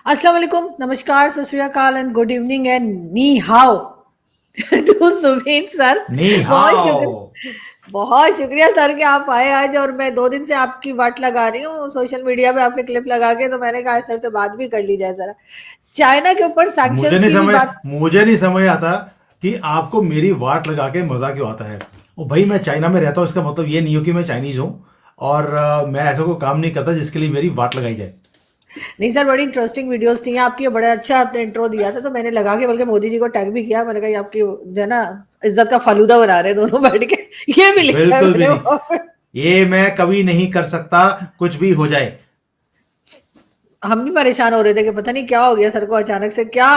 अस्सलाम वालेकुम, नमस्कार, सत श्री अकाल एंड गुड इवनिंग एंड नी हाओ टू सुबीन सर। नी बहुत हाओ। शुक्रिया, बहुत शुक्रिया सर कि आप आए आज। और मैं 2 दिन से आपकी वाट लगा रही हूँ सोशल मीडिया पे आपके क्लिप लगा के, तो मैंने कहा सर से बात भी कर ली जाए जरा। चाइना के ऊपर मुझे सैंक्शंस नहीं की भी समझ बात। मुझे नहीं समझ आता कि आपको मेरी वाट लगा के मजा क्यों आता है। ओ भाई, मैं चाइना में रहता हूँ, इसका मतलब ये नहीं हो कि मैं चाइनीज हूँ। और मैं ऐसा कोई काम नहीं करता जिसके लिए मेरी वाट लगाई जाए। नहीं सर, बड़ी इंटरेस्टिंग वीडियोस थी आपकी, बड़ा अच्छा आपने इंट्रो दिया था, तो मैंने लगा के बल्कि मोदी जी को टैग भी किया। मैंने कहा ये आपकी जो है ना, इज्जत का फालूदा बना रहे हैं दोनों बैठ के। ये भी लिखा है बिल्कुल भी मैंने नहीं। वहाँ पे। ये मैं कभी नहीं कर सकता, कुछ भी हो जाए। हम भी परेशान हो रहे थे कि पता नहीं क्या हो गया सर को, अचानक से क्या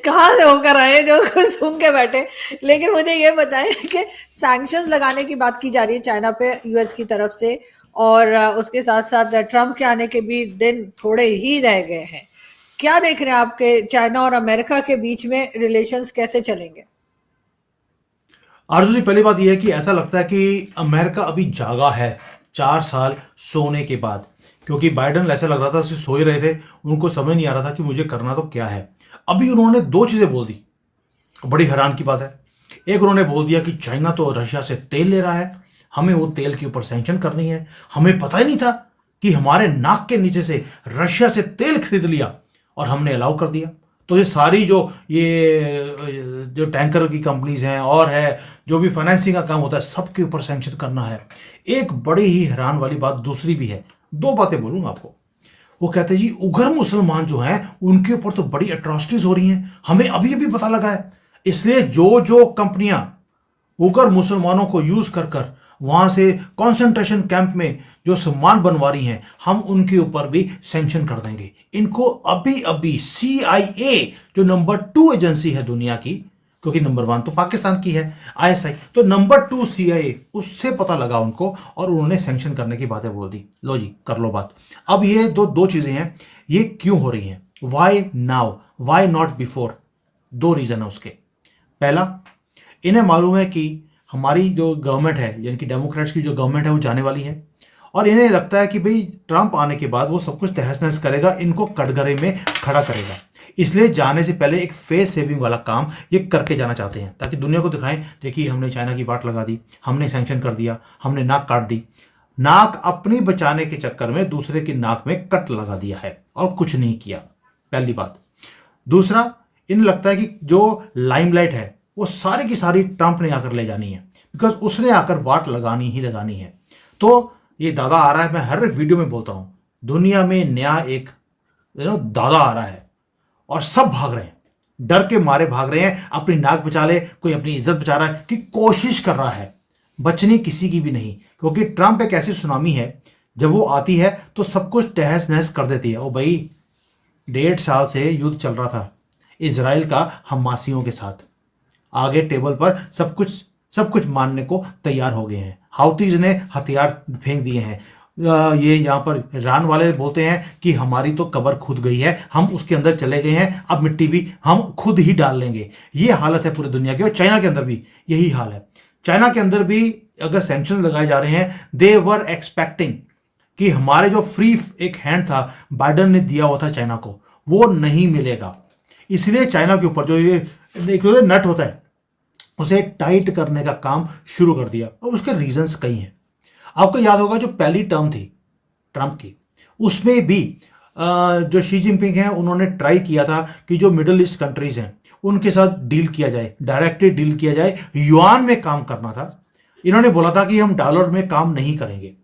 कहाँ से होकर आए जो कुछ सुन के बैठे। लेकिन मुझे ये बताएं कि सैंक्शंस लगाने की बात की जा रही है चाइना पे यूएस की तरफ से, और उसके साथ साथ ट्रंप के आने के भी दिन थोड़े ही रह गए हैं। क्या देख रहे हैं आपके चाइना और अमेरिका के बीच में रिलेशंस कैसे चलेंगे? आरजू जी, पहली बात यह है कि ऐसा लगता है कि अमेरिका अभी जागा है 4 साल सोने के बाद। क्योंकि बाइडन ऐसा लग रहा था कि सो ही रहे थे, उनको समझ नहीं आ रहा था कि मुझे करना तो क्या है। अभी उन्होंने दो चीजें बोल दी, बड़ी हैरान की बात है। एक, उन्होंने बोल दिया कि चाइना तो रशिया से तेल ले रहा है, हमें वो तेल के ऊपर सैंक्शन करनी है। हमें पता ही नहीं था कि हमारे नाक के नीचे से रशिया से तेल खरीद लिया और हमने अलाउ कर दिया। तो ये सारी जो टैंकर की कंपनीज हैं और है, जो भी फाइनेंसिंग का काम होता है, सबके ऊपर सैंक्शन करना है। एक बड़ी ही हैरान वाली बात दूसरी भी है। दो बातें बोलूंगा आपको। वो कहते हैं जी, उग्र मुसलमान जो हैं उनके ऊपर तो बड़ी अट्रॉसिटीज हो रही हैं, हमें अभी अभी पता लगा है। इसलिए जो जो कंपनियां उग्र मुसलमानों को यूज कर कर वहां से कंसंट्रेशन कैंप में जो सामान बनवा रही हैं, हम उनके ऊपर भी सैंक्शन कर देंगे। इनको अभी अभी CIA, जो नंबर 2 एजेंसी है दुनिया की, क्योंकि नंबर 1 तो पाकिस्तान की है, ISI, तो नंबर 2 CIA, उससे पता लगा उनको और उन्होंने सैंक्शन करने की बातें बोल दी। लो जी, कर लो बात। अब ये दो दो चीजें हैं, ये क्यों हो रही हैं? Why now, why not before? दो रीजन है उसके। पहला, इन्हें मालूम है कि हमारी जो गवर्नमेंट है, यानी कि डेमोक्रेट्स की जो गवर्नमेंट है, वो जाने वाली है। और इन्हें लगता है कि भाई ट्रंप आने के बाद वो सब कुछ तहस नहस करेगा, इनको कटघरे में खड़ा करेगा। इसलिए जाने से पहले एक फेस सेविंग वाला काम ये करके जाना चाहते हैं, ताकि दुनिया को दिखाएं, देखिए हमने चाइना की बाट लगा दी, हमने सैंक्शन कर दिया, हमने नाक काट दी। नाक अपनी बचाने के चक्कर में दूसरे की नाक में कट लगा दिया है और कुछ नहीं किया। पहली बात। दूसरा, इन्हें लगता है कि जो लाइमलाइट है वो सारी की सारी ट्रंप ने आकर ले जानी है, बिकॉज उसने आकर वाट लगानी ही लगानी है। तो ये दादा आ रहा है, मैं हर एक वीडियो में बोलता हूं, दुनिया में नया एक दादा आ रहा है और सब भाग रहे हैं, डर के मारे भाग रहे हैं। अपनी नाक बचा ले, कोई अपनी इज्जत बचा रहा है कि कोशिश कर रहा है, बचने किसी की भी नहीं। क्योंकि ट्रंप एक ऐसी सुनामी है, जब वो आती है तो सब कुछ तहस नहस कर देती है। ओ भाई, 1.5 साल से युद्ध चल रहा था इजराइल का हमासियों के साथ। आगे टेबल पर सब कुछ मानने को तैयार हो गए हैं। हाउतीज ने हथियार फेंक दिए हैं। ये यहाँ पर ईरान वाले बोलते हैं कि हमारी तो कब्र खुद गई है, हम उसके अंदर चले गए हैं, अब मिट्टी भी हम खुद ही डाल लेंगे। ये हालत है पूरी दुनिया की, और चाइना के अंदर भी यही हाल है। चाइना के अंदर भी अगर सैंक्शन लगाए जा रहे हैं, दे वर एक्सपेक्टिंग कि हमारे जो फ्री एक हैंड था बाइडन ने दिया हुआ था चाइना को, वो नहीं मिलेगा। इसलिए चाइना के ऊपर जो ये एक नट होता है, उसे टाइट करने का काम शुरू कर दिया। और उसके रीजंस कई हैं। आपको याद होगा जो पहली टर्म थी ट्रंप की, उसमें भी जो शी जिनपिंग हैं उन्होंने ट्राई किया था कि जो मिडिल ईस्ट कंट्रीज हैं उनके साथ डील किया जाए, डायरेक्टली डील किया जाए, युआन में काम करना था। इन्होंने बोला था कि हम डॉलर में काम नहीं करेंगे।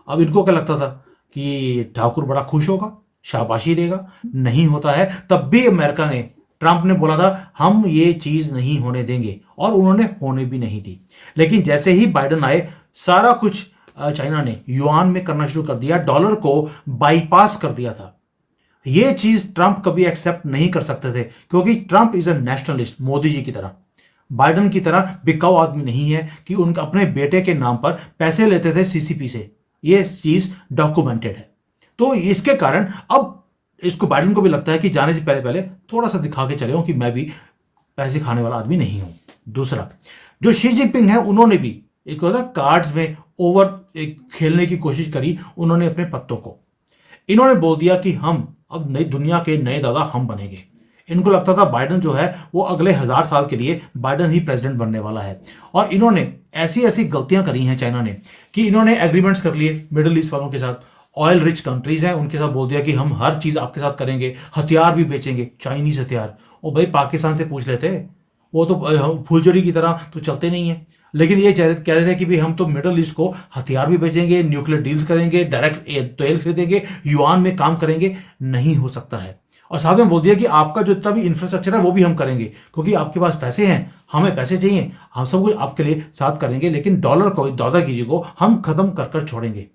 अब इनको क्या लगता था कि ठाकुर बड़ा खुश होगा, शाबाशी देगा। नहीं होता है। तब भी अमेरिका ने, ट्रंप ने बोला था हम ये चीज नहीं होने देंगे, और उन्होंने होने भी नहीं दी। लेकिन जैसे ही बाइडन आए, सारा कुछ चाइना ने युआन में करना शुरू कर दिया, डॉलर को बाईपास कर दिया था। ये चीज ट्रंप कभी एक्सेप्ट नहीं कर सकते थे, क्योंकि Trump is a nationalist, Modi ji की तरह। बाइडन की तरह बिकाऊ आदमी नहीं है कि उनका अपने बेटे के नाम पर पैसे लेते थे सीसीपी से। ये चीज डॉक्यूमेंटेड है। तो इसके कारण अब इसको बाइडन को भी लगता है कि जाने से पहले पहले थोड़ा सा दिखा के चले कि मैं भी पैसे खाने वाला आदमी नहीं हूं। दूसरा, जो शी जिनपिंग है, उन्होंने भी एक होता कार्ड्स में ओवर एक खेलने की कोशिश करी। उन्होंने अपने पत्तों को, इन्होंने बोल दिया कि हम अब नई दुनिया के नए दादा हम बनेंगे। इनको लगता था बाइडन जो है वो अगले 1000 साल के लिए बाइडन ही प्रेसिडेंट बनने वाला है। और इन्होंने ऐसी ऐसी गलतियां करी हैं चाइना ने कि इन्होंने एग्रीमेंट्स कर लिए मिडिल ईस्ट वालों के साथ। ऑयल रिच कंट्रीज हैं उनके साथ बोल दिया कि हम हर चीज आपके साथ करेंगे, हथियार भी बेचेंगे, चाइनीज हथियार। और भाई पाकिस्तान से पूछ लेते, वो तो फुलझड़ी की तरह तो चलते नहीं है। लेकिन ये कह रहे थे कि भाई हम तो मिडिल ईस्ट को हथियार भी बेचेंगे, न्यूक्लियर डील्स करेंगे, डायरेक्ट तेल खरीदेंगे, युआन में काम करेंगे। नहीं हो सकता है। और साथ में बोल दिया कि आपका जो इतना भी इंफ्रास्ट्रक्चर है वो भी हम करेंगे, क्योंकि आपके पास पैसे हैं, हमें पैसे चाहिए, हम सब कुछ आपके लिए साथ करेंगे, लेकिन डॉलर को, दादागिरी को हम खत्म कर कर छोड़ेंगे।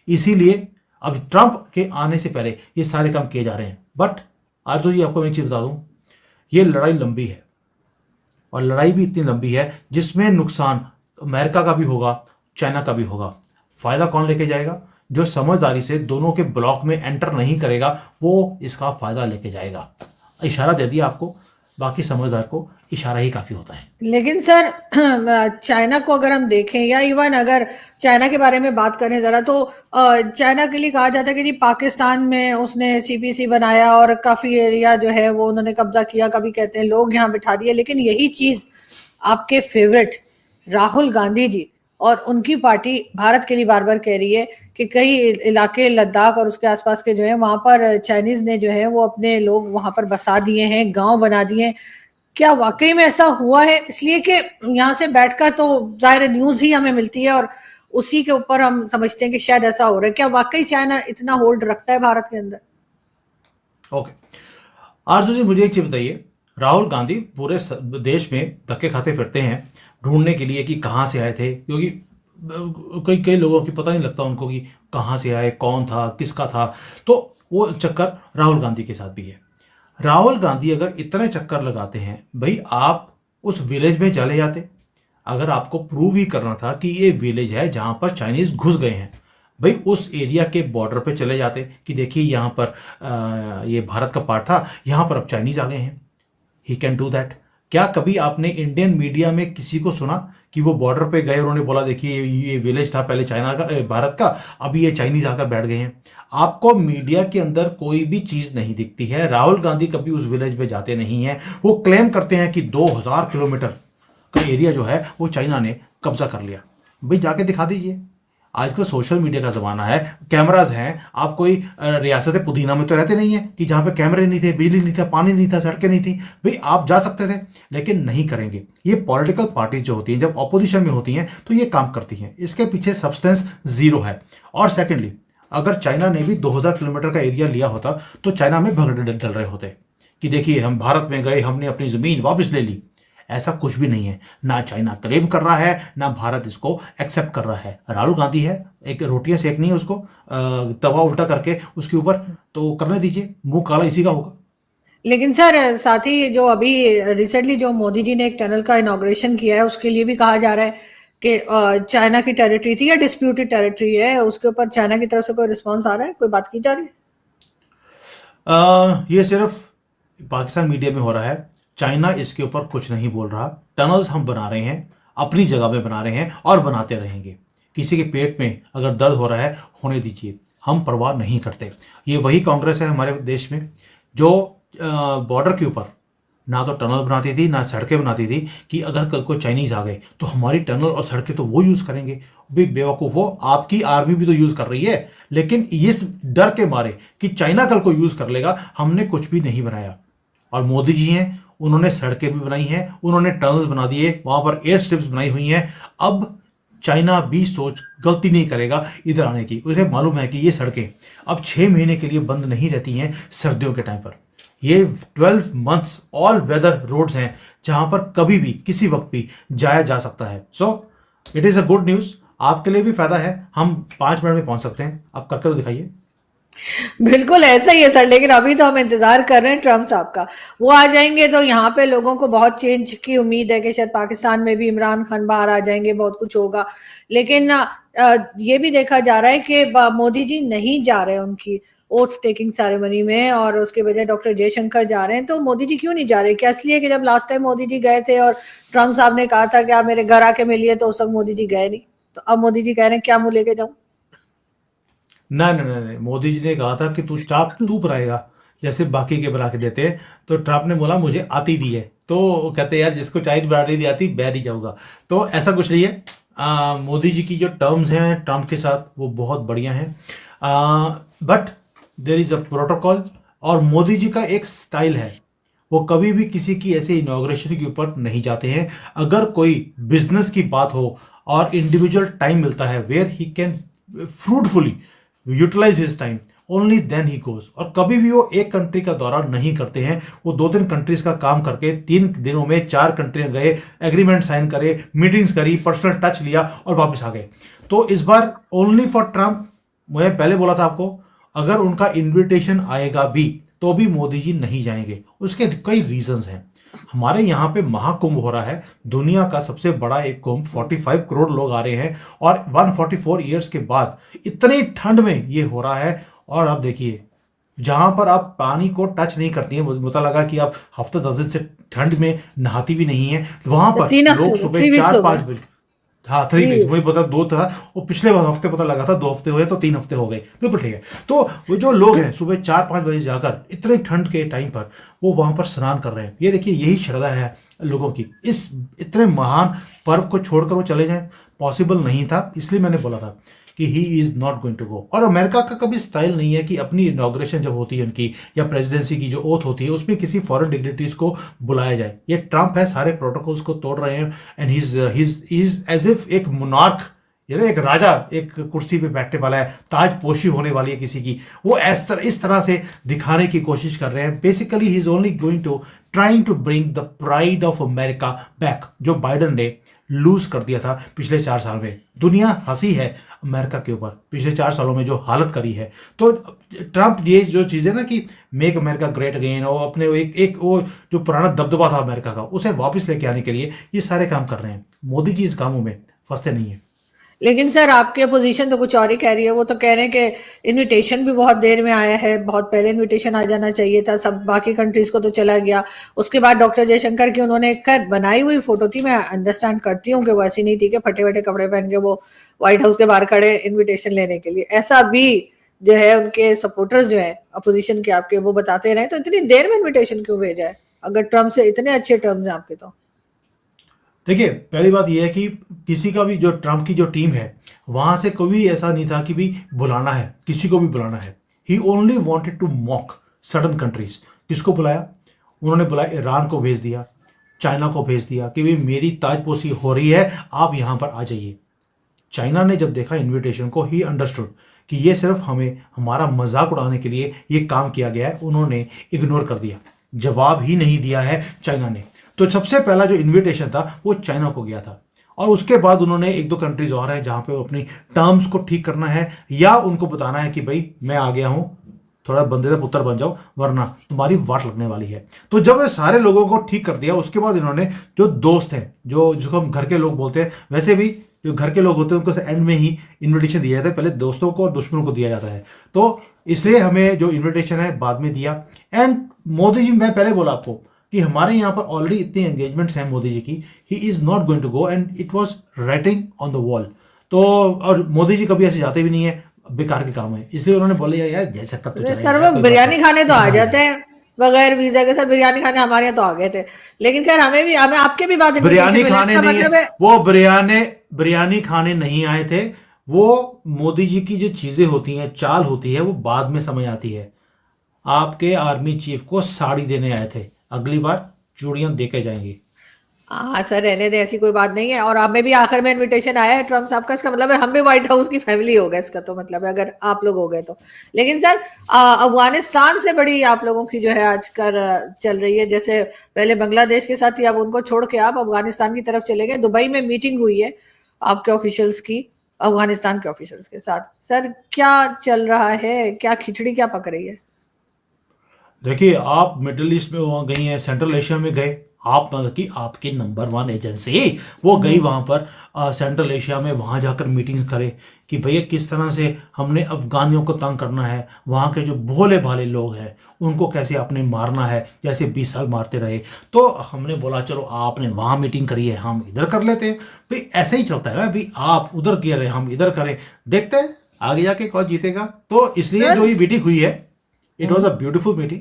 इसीलिए अब ट्रंप के आने से पहले ये सारे काम किए जा रहे हैं। बट आरजू जी, आपको मैं एक चीज बता दूं, ये लड़ाई लंबी है, और लड़ाई भी इतनी लंबी है जिसमें नुकसान अमेरिका का भी होगा, चाइना का भी होगा। फायदा कौन लेके जाएगा? जो समझदारी से दोनों के ब्लॉक में एंटर नहीं करेगा वो इसका फायदा लेके जाएगा। इशारा दे दिया आपको, बाकी समझदार को इशारा ही काफी होता है। लेकिन सर चाइना को अगर हम देखें, या इवन अगर चाइना के बारे में बात करें जरा, तो चाइना के लिए कहा जाता है कि जी पाकिस्तान में उसने सीपीसी बनाया और काफी एरिया जो है वो उन्होंने कब्जा किया, कभी कहते हैं लोग यहाँ बिठा दिए। लेकिन यही चीज आपके फेवरेट राहुल गांधी जी और उनकी पार्टी भारत के लिए बार बार कह रही है कि कई इलाके लद्दाख और उसके आसपास के जो है वहां पर चाइनीज ने जो है वो अपने लोग वहां पर बसा दिए हैं, गांव बना दिए हैं। क्या वाकई में ऐसा हुआ है? इसलिए कि यहाँ से बैठकर तो जाहिर न्यूज ही हमें मिलती है और उसी के ऊपर हम समझते हैं कि शायद ऐसा हो रहा है। क्या वाकई चाइना इतना होल्ड रखता है भारत के अंदर? ओके आरजू जी, मुझे एक चीज बताइए, राहुल गांधी पूरे देश में धक्के खाते फिरते हैं ढूंढने के लिए कि कहाँ से आए थे, क्योंकि कई कई लोगों की पता नहीं लगता उनको कि कहाँ से आए, कौन था, किसका था। तो वो चक्कर राहुल गांधी के साथ भी है। राहुल गांधी अगर इतने चक्कर लगाते हैं, भाई आप उस विलेज में चले जाते। अगर आपको प्रूव ही करना था कि ये विलेज है जहां पर चाइनीज घुस गए हैं, भाई उस एरिया के बॉर्डर पे चले जाते कि देखिए यहाँ पर ये भारत का पार्ट था, यहाँ पर अब चाइनीज आ गए हैं। He can do that. क्या कभी आपने इंडियन मीडिया में किसी को सुना कि वो बॉर्डर पे गए, उन्होंने बोला देखिए ये विलेज था पहले चाइना का, भारत का, अभी ये चाइनीज आकर बैठ गए हैं? आपको मीडिया के अंदर कोई भी चीज नहीं दिखती है। राहुल गांधी कभी उस विलेज में जाते नहीं है। वो क्लेम करते हैं कि 2000 किलोमीटर का एरिया जो है वो चाइना ने कब्जा कर लिया। भाई जाके दिखा दीजिए। आजकल सोशल मीडिया का जमाना है, कैमराज हैं। आप कोई रियासत पुदीना में तो रहते नहीं है कि जहां पे कैमरे नहीं थे, बिजली नहीं था, पानी नहीं था, सड़कें नहीं थी। भाई आप जा सकते थे, लेकिन नहीं करेंगे। ये पॉलिटिकल पार्टी जो होती हैं जब ऑपोजिशन में होती हैं तो ये काम करती हैं, इसके पीछे सब्सटेंस जीरो है। और सेकेंडली, अगर चाइना ने भी 2000 किलोमीटर का एरिया लिया होता तो चाइना में भगड़े डल रहे होते कि देखिए हम भारत में गए, हमने अपनी जमीन वापस ले ली। ऐसा कुछ भी नहीं है। ना चाइना क्लेम कर रहा है, ना भारत इसको एक्सेप्ट कर रहा है। राहुल गांधी है, एक रोटियां सेकनी है उसको तवा उल्टा करके उसके ऊपर, तो करने दीजिए, मुंह काला इसी का होगा। लेकिन सर साथ ही जो अभी रिसेंटली जो मोदी जी ने एक टनल का इनॉग्रेशन किया है, उसके लिए भी कहा जा रहा है कि चाइना की टेरिटरी थी या डिस्प्यूटेड टेरिटरी है, उसके ऊपर चाइना की तरफ से कोई रिस्पॉन्स आ रहा है, कोई बात की जा रही है? ये सिर्फ पाकिस्तान मीडिया में हो रहा है। चाइना इसके ऊपर कुछ नहीं बोल रहा। टनल्स हम बना रहे हैं, अपनी जगह में बना रहे हैं और बनाते रहेंगे। किसी के पेट में अगर दर्द हो रहा है, होने दीजिए, हम परवाह नहीं करते। ये वही कांग्रेस है हमारे देश में जो बॉर्डर के ऊपर ना तो टनल बनाती थी, ना सड़कें बनाती थी कि अगर कल को चाइनीज आ गए तो हमारी टनल और सड़कें तो वो यूज करेंगे। भाई बेवकूफ़ो, आपकी आर्मी भी तो यूज कर रही है, लेकिन इस डर के मारे कि चाइना कल को यूज कर लेगा, हमने कुछ भी नहीं बनाया। और मोदी जी हैं, उन्होंने सड़कें भी बनाई हैं, उन्होंने टनल्स बना दिए, वहां पर एयर स्ट्रिप्स बनाई हुई हैं। अब चाइना भी सोच गलती नहीं करेगा इधर आने की। उसे मालूम है कि ये सड़कें अब 6 महीने के लिए बंद नहीं रहती हैं सर्दियों के टाइम पर। ये 12 मंथ्स ऑल वेदर रोड्स हैं जहां पर कभी भी किसी वक्त भी जाया जा सकता है। So it is a good news, आपके लिए भी फायदा है। हम 5 मिनट में पहुंच सकते हैं। आप करके तो दिखाइए। बिल्कुल ऐसा ही है सर, लेकिन अभी तो हम इंतजार कर रहे हैं ट्रम्प साहब का। वो आ जाएंगे तो यहाँ पे लोगों को बहुत चेंज की उम्मीद है कि शायद पाकिस्तान में भी इमरान खान बाहर आ जाएंगे, बहुत कुछ होगा। लेकिन ये भी देखा जा रहा है कि मोदी जी नहीं जा रहे उनकी ओथ टेकिंग सेरेमनी में, और उसके बजाय डॉक्टर जयशंकर जा रहे हैं। तो मोदी जी क्यों नहीं जा रहे? क्या इसलिए कि जब लास्ट टाइम मोदी जी गए थे और ट्रम्प साहब ने कहा था कि आप मेरे घर आके मिलिए, तो उस वक्त मोदी जी गए नहीं, तो अब मोदी जी कह रहे हैं क्या मुंह लेके जाऊं? नहीं नहीं नहीं, मोदी जी ने कहा था कि तू चाप तू बनाएगा, जैसे बाकी के बना के देते हैं। तो ट्रम्प ने बोला मुझे आती नहीं है, तो वो कहते हैं यार जिसको चाय बनानी नहीं आती मैं नहीं जाऊंगा। तो ऐसा कुछ नहीं है। मोदी जी की जो टर्म्स हैं ट्रम्प के साथ वो बहुत बढ़िया हैं, but there is a protocol. और मोदी जी का एक स्टाइल है, वो कभी भी किसी की ऐसे इनॉग्रेशन के ऊपर नहीं जाते हैं। अगर कोई बिजनेस की बात हो और इंडिविजुअल टाइम मिलता है where he can fruitfully utilize his time, only then he goes. और कभी भी वो एक कंट्री का दौरा नहीं करते हैं। वो 2-3 कंट्रीज का काम करके 3 दिनों में 4 कंट्री गए, एग्रीमेंट साइन करे, मीटिंग्स करी, पर्सनल टच लिया और वापस आ गए। तो इस बार ओनली फॉर ट्रम्प, मैं पहले बोला था आपको, अगर उनका इनविटेशन आएगा भी तो भी मोदी जी नहीं जाएंगे। उसके कई रीजंस हैं। हमारे यहाँ पे महाकुंभ हो रहा है, दुनिया का सबसे बड़ा एक कुंभ, 45 करोड़ लोग आ रहे हैं और 144 ईयर्स के बाद इतनी ठंड में ये हो रहा है। और आप देखिए जहां पर आप पानी को टच नहीं करती हैं, मुझे लगा कि आप हफ्ते 10 दिन से ठंड में नहाती भी नहीं है, वहां पर 3 हफ्ते लोग हो गए, सुबह 3 वीक्स हो 4-5 गए। बजे, हाँ 3 वीक्स, मुझे पता 2 था, वो पिछले हफ्ते पता लगा था 2 हफ्ते हुए, तो 3 हफ्ते हो गए, बिल्कुल ठीक है। तो वो जो लोग हैं सुबह 4-5 बजे जाकर इतने ठंड के टाइम पर वो वहां पर स्नान कर रहे हैं। ये देखिए यही श्रद्धा है लोगों की। इस इतने महान पर्व को छोड़कर वो चले जाएं, पॉसिबल नहीं था। इसलिए मैंने बोला था कि he is not going to go. और अमेरिका का कभी स्टाइल नहीं है कि अपनी इनॉग्रेशन जब होती है उनकी या प्रेसिडेंसी की जो ओथ होती है उसमें किसी फॉरेन डिग्निटरीज को बुलाया जाए। ये ट्रम्प है, सारे प्रोटोकॉल्स को तोड़ रहे हैं and he is as if एक मोनार्क, ये ना एक राजा एक कुर्सी पे बैठने वाला है, ताजपोशी होने वाली है किसी की, वो इस तरह से दिखाने की कोशिश कर रहे हैं। Basically he is only going to trying to bring the pride of America back, जो बाइडन ने लूज कर दिया था पिछले 4 साल में। दुनिया हंसी है अमेरिका के ऊपर पिछले 4 सालों में जो हालत करी है। तो ट्रम्प ये जो चीज़ है ना कि मेक अमेरिका ग्रेट अगेन, और अपने एक वो जो पुराना दबदबा था अमेरिका का उसे वापस लेके आने के लिए ये सारे काम कर रहे हैं। मोदी जी इस कामों में फंसते नहीं है। लेकिन सर आपकी अपोजिशन तो कुछ और ही कह रही है। वो तो कह रहे हैं कि इनविटेशन भी बहुत देर में आया है, बहुत पहले इनविटेशन आ जाना चाहिए था, सब बाकी कंट्रीज को तो चला गया। उसके बाद डॉक्टर जयशंकर की उन्होंने खैर बनाई हुई फोटो थी, मैं अंडरस्टैंड करती हूँ कि वो ऐसी नहीं थी कि फटे फटे कपड़े पहन के वो व्हाइट हाउस के बाहर खड़े इन्विटेशन लेने के लिए। ऐसा भी जो है उनके सपोर्टर्स जो है अपोजिशन के आपके वो बताते रहे। तो इतनी देर में इन्विटेशन क्यों भेजा है अगर ट्रम्प से इतने अच्छे टर्म्स हैं आपके? तो देखिए पहली बात यह है कि किसी का भी जो ट्रम्प की जो टीम है वहां से कभी ऐसा नहीं था कि भी बुलाना है, किसी को भी बुलाना है। He only wanted to mock sudden countries. किसको बुलाया? उन्होंने बुलाया, ईरान को भेज दिया, चाइना को भेज दिया कि भाई मेरी ताजपोशी हो रही है, आप यहां पर आ जाइए। चाइना ने जब देखा इनविटेशन को, ही अंडरस्टूड कि ये सिर्फ हमें हमारा मजाक उड़ाने के लिए ये काम किया गया है। उन्होंने इग्नोर कर दिया, जवाब ही नहीं दिया है चाइना ने। तो सबसे पहला जो इनविटेशन था वो चाइना को गया था, और उसके बाद उन्होंने 1-2 कंट्रीज और हैं जहां पे वो अपनी टर्म्स को ठीक करना है या उनको बताना है कि भाई मैं आ गया हूं, थोड़ा बंदे का पुत्र बन जाओ वरना तुम्हारी वाट लगने वाली है। तो जब ये सारे लोगों को ठीक कर दिया उसके बाद इन्होंने जो दोस्त हैं, जो जिसको हम घर के लोग बोलते हैं, वैसे भी जो घर के लोग होते हैं उनको एंड में ही इन्विटेशन दिया जाता है, पहले दोस्तों को और दुश्मनों को दिया जाता है। तो इसलिए हमें जो इन्विटेशन है बाद में दिया। एंड मोदी जी, मैं पहले बोला आपको कि हमारे यहाँ पर ऑलरेडी इतनी एंगेजमेंट्स हैं मोदी जी की, he is not going to go and it was writing on the wall. तो और मोदी जी कभी ऐसे जाते भी नहीं है, बेकार के काम है, इसलिए उन्होंने बोला यार जैसा तक तो चला सर जाए, वो कोई बिरयानी बात खाने तो आ नहीं। जाते हैं बगैर वीजा के। सर बिरयानी खाने हमारे यहाँ तो आ गए थे, लेकिन खैर हमें आपके भी बाद बिरयानी इन्विटेशन मिला। खाने इसका नहीं है मतलब है वो, बिरयानी खाने नहीं आए थे वो। मोदी जी की जो चीजें होती हैं, चाल होती है, वो बाद में समझ आती है। आपके आर्मी चीफ को साड़ी देने आए थे, अगली बार चूड़ियां दे के जाएंगे। हाँ सर रहने दे, ऐसी कोई बात नहीं है। और हमें भी आखिर में इनविटेशन आया है ट्रम्प साहब का, इसका मतलब है हम भी व्हाइट हाउस की फैमिली हो गए, इसका तो मतलब है अगर आप लोग हो गए तो। लेकिन सर अफगानिस्तान से बड़ी आप लोगों की जो है आजकल चल रही है। जैसे पहले बांग्लादेश के साथ ही अब उनको छोड़ के आप अफगानिस्तान की तरफ चले गए। दुबई में मीटिंग हुई है आपके ऑफिशियल्स की अफगानिस्तान के ऑफिशियल्स के साथ। सर क्या चल रहा है, क्या खिचड़ी क्या पक रही है? देखिए आप मिडिल ईस्ट में वहाँ गई हैं, सेंट्रल एशिया में गए आप, मतलब कि आपकी नंबर 1 एजेंसी वो गई वहाँ पर सेंट्रल एशिया में, वहाँ जाकर मीटिंग करे कि भैया किस तरह से हमने अफगानियों को तंग करना है, वहाँ के जो भोले भाले लोग हैं उनको कैसे आपने मारना है, जैसे 20 साल मारते रहे। तो हमने बोला चलो आपने वहाँ मीटिंग करी है, हम इधर कर लेते हैं। भाई ऐसे ही चलता है ना, भाई आप उधर कह रहे हम इधर करें, देखते हैं आगे जाके कौन जीतेगा। तो इसलिए जो ये मीटिंग हुई है it was a beautiful meeting.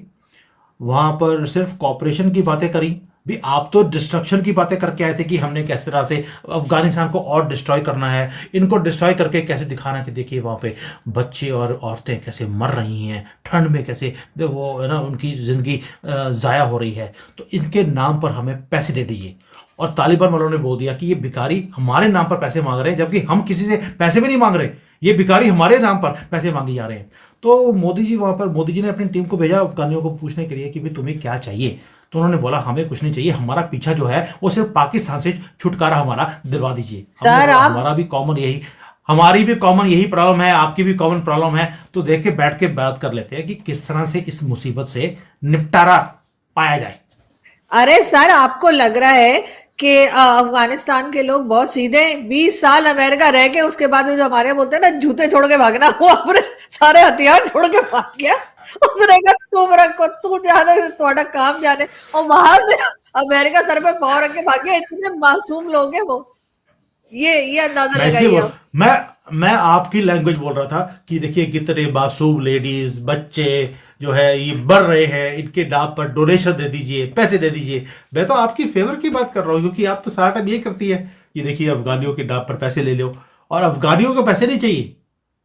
वहां पर सिर्फ कॉपरेशन की बातें करी भी, आप तो डिस्ट्रक्शन की बातें करके आए थे कि हमने किस तरह से अफगानिस्तान को और डिस्ट्रॉय करना है, इनको डिस्ट्रॉय करके कैसे दिखाना कि देखिए वहाँ पे बच्चे और औरतें कैसे मर रही हैं ठंड में, कैसे वो है ना उनकी ज़िंदगी ज़ाया हो रही है, तो इनके नाम पर हमें पैसे दे दीजिए। और तालिबान वालों ने बोल दिया कि ये भिखारी हमारे नाम पर पैसे मांग रहे हैं, जबकि हम किसी से पैसे भी नहीं मांग रहे, ये भिखारी हमारे नाम पर पैसे मांगे जा रहे हैं। तो मोदी जी वहाँ पर, मोदी जी ने अपनी टीम को भेजा अफगानियों को पूछने के लिए कि भाई तुम्हें क्या चाहिए। तो उन्होंने बोला हमें कुछ नहीं चाहिए, हमारा पीछा जो है वो सिर्फ पाकिस्तान से छुटकारा हमारा दिलवा दीजिए। हमने सर बोला, आप हमारा भी कॉमन यही, हमारी भी कॉमन यही प्रॉब्लम है, आपकी भी कॉमन प्रॉब्लम है, तो देख के बैठ के बात कर लेते हैं कि किस तरह से इस मुसीबत से निपटारा पाया जाए। अरे सर आपको लग रहा है कि अफगानिस्तान के लोग बहुत सीधे हैं? 20 साल अमेरिका रह के उसके बाद जो हमारे यहाँ बोलते हैं ना जूते छोड़ के भागना, वो अपने सारे हथियार छोड़ के भाग गया। उसने कहा तुम रखो, तू जाने, तुम्हारा काम जाने, और वहां से अमेरिका सर पे पाँव रख के भाग गया। इतने मासूम लोग हैं वो। ये अंदाजा मैं इसलिए लगाइए बोल, आप। मैं आपकी लैंग्वेज बोल रहा था कि देखिए कितने मासूम लेडीज बच्चे जो है ये बढ़ रहे हैं, इनके नाम पर डोनेशन दे दीजिए, पैसे दे दीजिए। मैं तो आपकी फेवर की बात कर रहा हूँ, क्योंकि आप तो सारा टाइम ये करती है कि देखिए अफगानियों के नाम पर पैसे ले लो, और अफगानियों को पैसे नहीं चाहिए,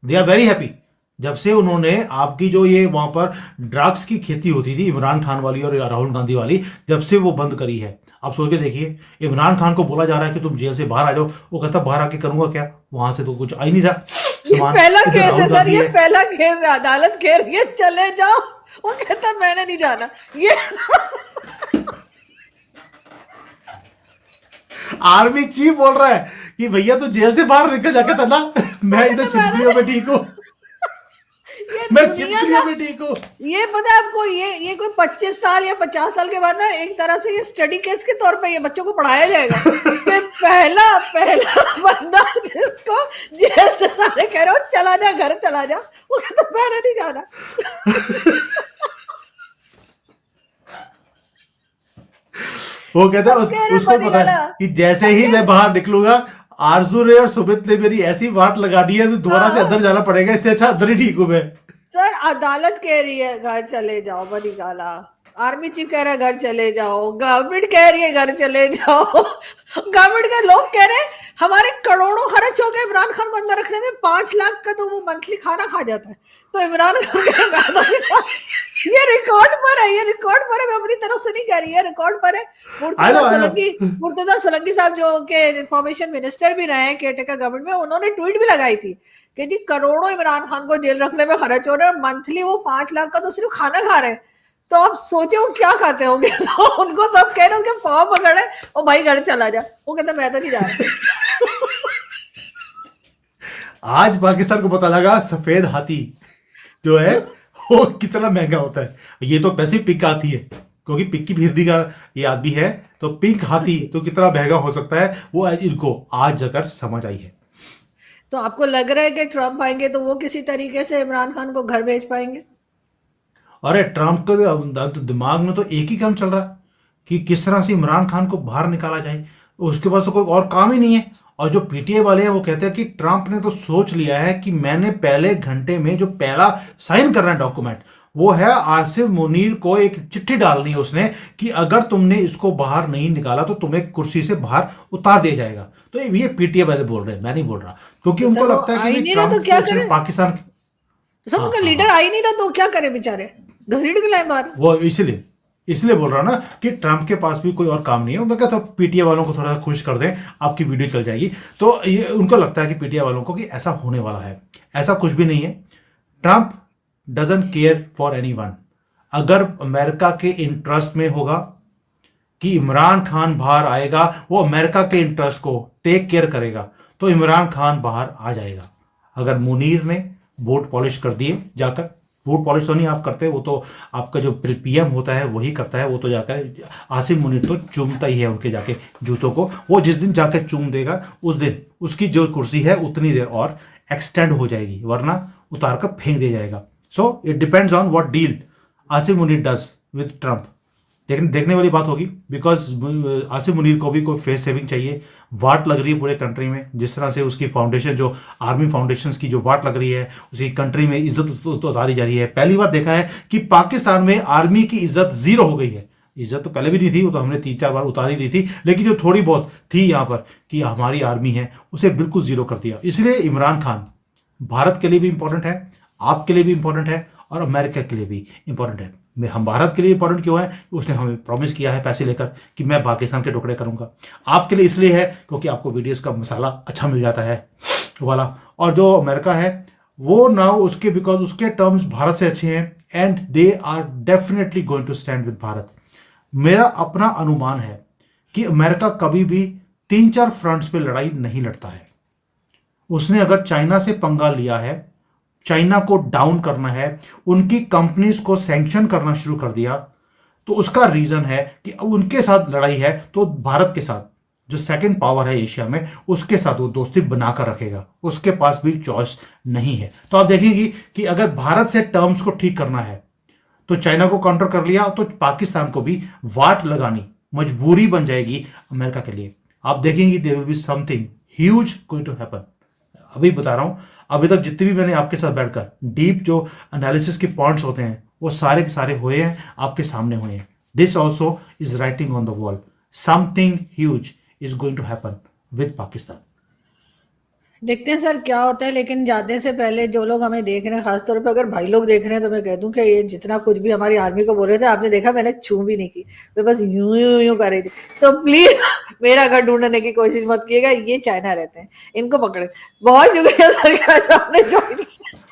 दे आर वेरी हैप्पी। जब से उन्होंने आपकी जो ये वहां पर ड्रग्स की खेती होती थी इमरान खान वाली और राहुल गांधी वाली, जब से वो बंद करी है, आप सोच के देखिए। इमरान खान को बोला जा रहा है कि तुम जेल से बाहर आ जाओ, वो कहता बाहर आके करूंगा क्या, वहां से तो कुछ आ ही नहीं रहा ये सामान। पहला इधर केस है राहुल सर, गांधी ये है, पहला केस है। अदालत कह रही है चले जाओ, वो कहता मैंने नहीं जाना। ये आर्मी चीफ बोल रहा है कि भैया तू जेल से बाहर निकल जाके था ना, मैं इधर चिपकलियों में ठीक हूँ, ये मैं दुनिया चिपकलियों का, में ठीक हूँ। ये पता है आपको, ये कोई 25 साल या 50 साल के बाद ना एक तरह से ये स्टडी केस के तौर पे ये बच्चों को पढ़ाया जाएगा कि पहला पहला बंदा जिसको जेल से सारे कह रहे हो चला जा, घर चला जा, वो कहता मैंने नहीं जाना। वो कहता है अब कह रहे उसको बनी पता है गला। कि जैसे ही मैं बाहर निकलूंगा, आरजू ने और सुमित ने मेरी ऐसी वाट लगा दी है तो दोबारा से अंदर जाना पड़ेगा, इससे अच्छा अंदर ही ठीक हूं मैं। सर अदालत कह रही है घर चले जाओ, बनी गाला। आर्मी चीफ कह रहा है घर चले जाओ, गवर्नमेंट कह रही है घर चले जाओ। गवर्नमेंट के लोग कह रहे हैं हमारे करोड़ों खर्च हो गए इमरान खान को अंदर रखने में, 5 लाख का तो वो मंथली खाना खा जाता है। तो इमरान खान ये रिकॉर्ड पर है, ये रिकॉर्ड पर है, मैं अपनी तरफ से नहीं कह रही है, रिकॉर्ड पर है। I know, I know. Murtaza Solanki साहब जो के इंफॉर्मेशन मिनिस्टर भी रहे हैं केयरटेकर गवर्नमेंट में, उन्होंने ट्वीट भी लगाई थी कि जी करोड़ों इमरान खान को जेल रखने में खर्च हो रहे हैं, मंथली वो 5 लाख का तो सिर्फ खाना खा रहे हैं। तो आप सोचे वो क्या खाते होंगे। तो उनको सब कह रहे उनके पाँव पकड़े और भाई घर चला जा, वो कहता मैं तो नहीं जा रहा। आज पाकिस्तान को पता लगा सफेद हाथी जो है वो कितना महंगा होता है। ये तो वैसे ही पिंक हाथी है, क्योंकि पिंक की हिरनी का ये आदमी है, तो पिंक हाथी तो कितना महंगा हो सकता है, वो इनको आज जाकर समझ आई है। तो आपको लग रहा है कि ट्रम्प आएंगे तो वो किसी तरीके से इमरान खान को घर भेज पाएंगे? अरे ट्रम्प के दिमाग में तो एक ही काम चल रहा है कि किस तरह से इमरान खान को बाहर निकाला जाए, उसके पास तो कोई और काम ही नहीं है। और जो पीटीआई वाले हैं वो कहते हैं कि ट्रम्प ने तो सोच लिया है कि मैंने पहले घंटे में जो पहला साइन करना है डॉक्यूमेंट, वो है आसिफ मुनीर को एक चिट्ठी डालनी है उसने कि अगर तुमने इसको बाहर नहीं निकाला तो तुम्हें कुर्सी से बाहर उतार दिया जाएगा। तो ये पीटीआई वाले बोल रहे हैं, मैं नहीं बोल रहा, क्योंकि उनको लगता है कि ट्रम्प क्या सिर्फ पाकिस्तान सब उनका लीडर आ ही नहीं रहा, तो क्या करे बेचारे, घसीट के लाए बाहर। वो इसलिए बोल रहा ना कि ट्रम्प के पास भी कोई और काम नहीं है। मैं कहता हूँ पीटीआई वालों को थोड़ा सा खुश कर दें, आपकी वीडियो चल जाएगी। तो ये उनको लगता है कि पीटीआई वालों को कि ऐसा होने वाला है, ऐसा कुछ भी नहीं है। Trump doesn't care for anyone. अगर अमेरिका के इंटरेस्ट में होगा कि इमरान खान बाहर आएगा, वो अमेरिका के इंटरेस्ट को टेक केयर करेगा, तो इमरान खान बाहर आ जाएगा। अगर मुनीर ने वोट पॉलिश कर दिए, जाकर वोट पॉलिश तो नहीं आप करते, वो तो आपका जो पीएम होता है वही करता है, वो तो जाकर आसिफ मुनीर तो चूमता ही है उनके जाके जूतों को। वो जिस दिन जाकर चूम देगा उस दिन उसकी जो कुर्सी है उतनी देर और एक्सटेंड हो जाएगी, वरना उतार कर फेंक दिया जाएगा। So it depends on what deal Asif Munir does with Trump. देखने वाली बात होगी, बिकॉज आसिम मुनीर को भी कोई फेस सेविंग चाहिए। वाट लग रही है पूरे कंट्री में, जिस तरह से उसकी फाउंडेशन, जो आर्मी फाउंडेशन की जो वाट लग रही है, उसकी कंट्री में इज्जत उतारी जा रही है। पहली बार देखा है कि पाकिस्तान में आर्मी की इज्जत जीरो हो गई है। इज्जत तो पहले भी नहीं थी, वो तो हमने 3-4 बार उतारी दी थी, लेकिन जो थोड़ी बहुत थी यहाँ पर कि हमारी आर्मी है, उसे बिल्कुल जीरो कर दिया। इसलिए इमरान खान भारत के लिए भी इंपॉर्टेंट है, आपके लिए भी इंपॉर्टेंट है, और अमेरिका के लिए भी इंपॉर्टेंट है। हम भारत के लिए इंपॉर्टेंट क्यों है? उसने हमें प्रॉमिस किया है पैसे लेकर कि मैं पाकिस्तान के टुकड़े करूंगा। आपके लिए इसलिए है क्योंकि आपको वीडियोस का मसाला अच्छा मिल जाता है वाला। और जो अमेरिका है वो नाउ उसके, बिकॉज उसके टर्म्स भारत से अच्छे हैं, and they are definitely going to stand with Bharat. मेरा अपना अनुमान है कि अमेरिका कभी भी 3-4 फ्रंट्स पे लड़ाई नहीं लड़ता है। उसने अगर चाइना से पंगा लिया है, चाइना को डाउन करना है, उनकी कंपनीज को सैंक्शन करना शुरू कर दिया, तो उसका रीजन है कि अब उनके साथ लड़ाई है तो भारत के साथ, जो सेकंड पावर है एशिया में, उसके साथ वो दोस्ती बनाकर रखेगा। उसके पास भी चॉइस नहीं है। तो आप देखेंगे कि अगर भारत से टर्म्स को ठीक करना है तो चाइना को काउंटर कर लिया तो पाकिस्तान को भी वाट लगानी मजबूरी बन जाएगी अमेरिका के लिए। आप देखेंगे there will be something huge going to happen. अभी बता रहा हूं, अभी तक जितने भी मैंने आपके साथ बैठकर डीप जो एनालिसिस के पॉइंट्स होते हैं वो सारे के सारे हुए हैं, आपके सामने हुए हैं। This also is writing on the wall, something huge is going to happen with Pakistan. देखते हैं सर क्या होता है, लेकिन जाने से पहले जो लोग हमें देख रहे हैं, खासतौर पे अगर भाई लोग देख रहे हैं, तो मैं कह दूं कि ये जितना कुछ भी हमारी आर्मी को बोल रहे थे, आपने देखा मैंने छू भी नहीं की, मैं बस यूं यूं यूं कर रही थी। तो प्लीज मेरा घर ढूंढने की कोशिश मत कीजिएगा, ये चाइना रहते हैं, इनको पकड़े। बहुत शुक्रिया सर कि आज आपने ज्वाइन किया।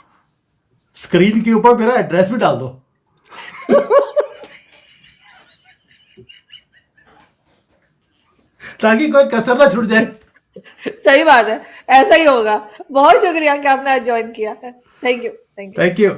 स्क्रीन के ऊपर मेरा एड्रेस भी डाल दो ताकि कोई कसर ना छूट जाए। सही बात है, ऐसा ही होगा। बहुत शुक्रिया कि आपने आज ज्वाइन किया है। Thank you, thank you. Thank you.